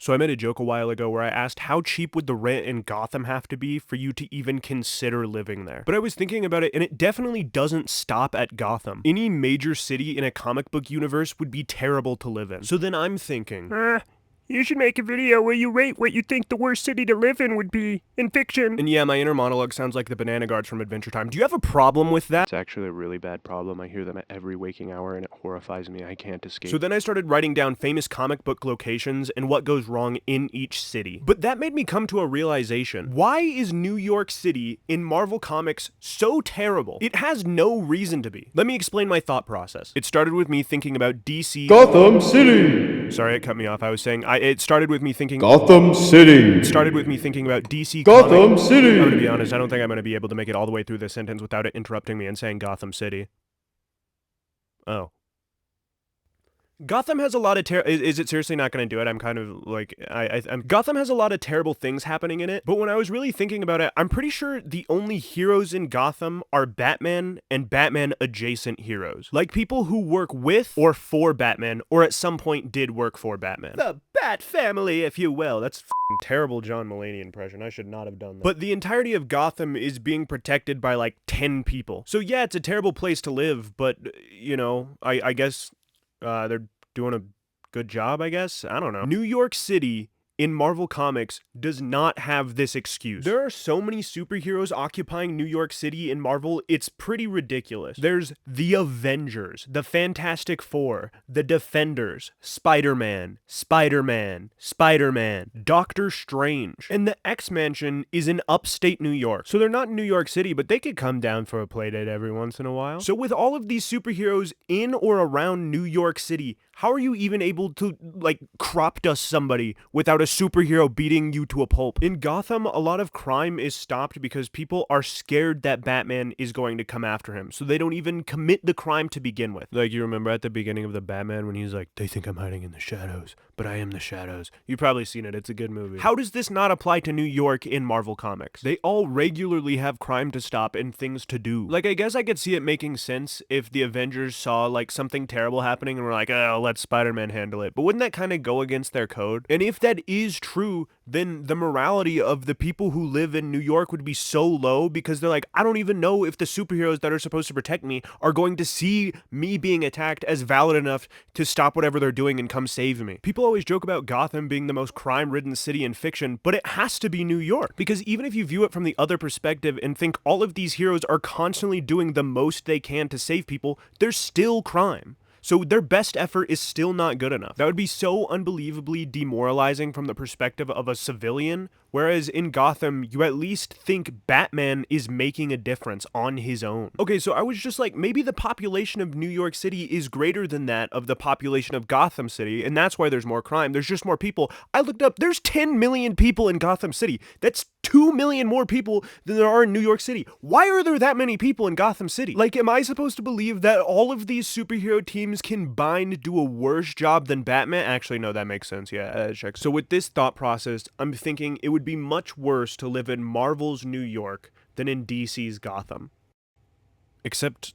So I made a joke a while ago where I asked how cheap would the rent in Gotham have to be for you to even consider living there. But I was thinking about it, and it definitely doesn't stop at Gotham. Any major city in a comic book universe would be terrible to live in. So then I'm thinking, You should make a video where you rate what you think the worst city to live in would be in fiction. and yeah, my inner monologue sounds like the banana guards from Adventure Time. Do you have a problem with that? It's actually a really bad problem. I hear them at every waking hour and it horrifies me. I can't escape. So then I started writing down famous comic book locations and what goes wrong in each city. But that made me come to a realization. Why is New York City in Marvel Comics so terrible? It has no reason to be. Let me explain my thought process. It started with me thinking about DC... Gotham City! Sorry, it cut me off. I was saying, it started with me thinking... Gotham City! It started with me thinking about DC Gotham Comics. City! I'm gonna be honest, I don't think I'm gonna be able to make it all the way through this sentence without it interrupting me and saying Gotham City. Oh. Gotham has a lot of is it seriously not going to do it? I'm kind of like, Gotham has a lot of terrible things happening in it, but when I was really thinking about it, I'm pretty sure the only heroes in Gotham are Batman and Batman-adjacent heroes. Like people who work with or for Batman, or at some point did work for Batman. The Bat family, if you will. That's f***ing terrible John Mulaney impression. I should not have done that. But the entirety of Gotham is being protected by like 10 people. So yeah, it's a terrible place to live, but, you know, I guess... they're doing a good job, I guess? I don't know. New York City in Marvel Comics does not have this excuse. There are so many superheroes occupying New York City in Marvel, it's pretty ridiculous. There's the Avengers, the Fantastic Four, the Defenders, Spider-Man, Doctor Strange, and the X-Mansion is in upstate New York. So they're not in New York City, but they could come down for a playdate every once in a while. So with all of these superheroes in or around New York City, how are you even able to, like, crop dust somebody without a superhero beating you to a pulp? In Gotham, a lot of crime is stopped because people are scared that Batman is going to come after him, so they don't even commit the crime to begin with. Like, you remember at the beginning of the Batman when he's like, they think I'm hiding in the shadows, but I am the shadows. You've probably seen it. It's a good movie. How does this not apply to New York in Marvel Comics? They all regularly have crime to stop and things to do. Like, I guess I could see it making sense if the Avengers saw, like, something terrible happening and were like, oh, let Spider-Man handle it. But wouldn't that kind of go against their code? And if that is true, then the morality of the people who live in New York would be so low because they're like, I don't even know if the superheroes that are supposed to protect me are going to see me being attacked as valid enough to stop whatever they're doing and come save me. People always joke about Gotham being the most crime-ridden city in fiction, but it has to be New York. Because even if you view it from the other perspective and think all of these heroes are constantly doing the most they can to save people, there's still crime. So their best effort is still not good enough. That would be so unbelievably demoralizing from the perspective of a civilian, whereas in Gotham, you at least think Batman is making a difference on his own. Okay, so I was just like, maybe the population of New York City is greater than that of the population of Gotham City, and that's why there's more crime. There's just more people. I looked up, there's 10 million people in Gotham City. That's 2 million more people than there are in New York City. Why are there that many people in Gotham City? Like, am I supposed to believe that all of these superhero teams combined do a worse job than Batman? Actually, no, that makes sense. Yeah, check. So with this thought process, I'm thinking it would be much worse to live in Marvel's New York than in DC's Gotham. Except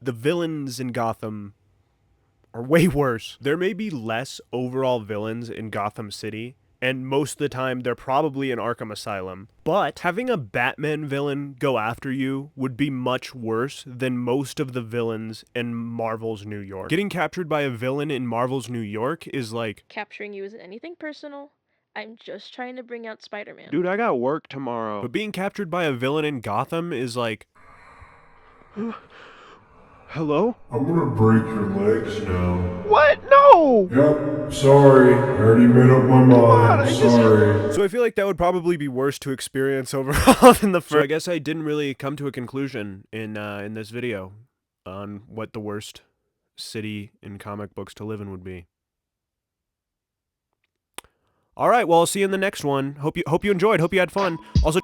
the villains in Gotham are way worse. There may be less overall villains in Gotham City, and most of the time they're probably in Arkham Asylum. But having a Batman villain go after you would be much worse than most of the villains in Marvel's New York. Getting captured by a villain in Marvel's New York is like... Capturing you isn't anything personal. I'm just trying to bring out Spider-Man. Dude, I got work tomorrow. But being captured by a villain in Gotham is like... Hello? I'm gonna break your legs now. What? No! Yep, sorry. I already made up my mind. Sorry. So I feel like that would probably be worse to experience overall than the first. So I guess I didn't really come to a conclusion in this video on what the worst city in comic books to live in would be. All right, well, I'll see you in the next one. Hope you enjoyed. Hope you had fun. Also,